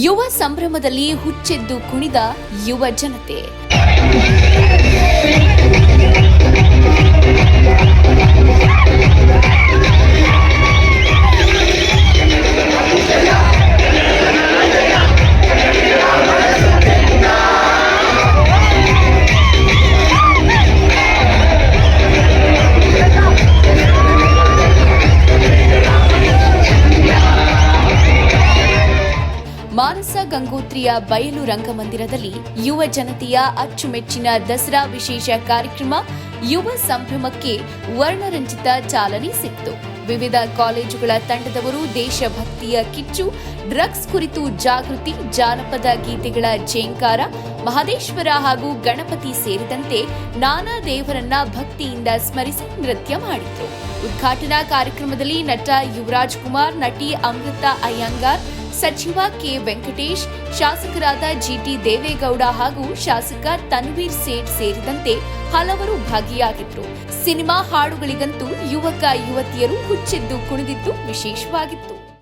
ಯುವ ಸಂಭ್ರಮದಲ್ಲಿ ಹುಚ್ಚೆದ್ದು ಕುಣಿದ ಯುವ ಜನತೆ. ಮಾನಸ ಗಂಗೋತ್ರಿಯ ಬಯಲು ರಂಗಮಂದಿರದಲ್ಲಿ ಯುವ ಜನತೆಯ ಅಚ್ಚುಮೆಚ್ಚಿನ ದಸರಾ ವಿಶೇಷ ಕಾರ್ಯಕ್ರಮ ಯುವ ಸಂಭ್ರಮಕ್ಕೆ ವರ್ಣರಂಜಿತ ಚಾಲನೆ ಸಿಕ್ತು. ವಿವಿಧ ಕಾಲೇಜುಗಳ ತಂಡದವರು ದೇಶಭಕ್ತಿಯ ಕಿಚ್ಚು, ಡ್ರಗ್ಸ್ ಕುರಿತು ಜಾಗೃತಿ, ಜಾನಪದ ಗೀತೆಗಳ ಝೇಂಕಾರ, ಮಹದೇಶ್ವರ ಹಾಗೂ ಗಣಪತಿ ಸೇರಿದಂತೆ ನಾನಾ ದೇವರನ್ನ ಭಕ್ತಿಯಿಂದ ಸ್ಮರಿಸಿ ನೃತ್ಯ ಮಾಡಿದ್ರು. ಉದ್ಘಾಟನಾ ಕಾರ್ಯಕ್ರಮದಲ್ಲಿ ನಟ ಯುವರಾಜ್ ಕುಮಾರ್, ನಟಿ ಅಮೃತ ಅಯ್ಯಂಗಾರ್, ಸಚಿವ ಕೆ ವೆಂಕಟೇಶ್, ಶಾಸಕರಾದ ಜಿಟಿ ದೇವೇಗೌಡ ಹಾಗೂ ಶಾಸಕ ತನ್ವೀರ್ ಸೇಠ್ ಸೇರಿದಂತೆ ಹಲವರು ಭಾಗಿಯಾಗಿದ್ರು. ಸಿನಿಮಾ ಹಾಡುಗಳಿಗಂತೂ ಯುವಕ ಯುವತಿಯರು ಹುಚ್ಚೆದ್ದು ಕುಣಿದಿದ್ದು ವಿಶೇಷವಾಗಿತ್ತು.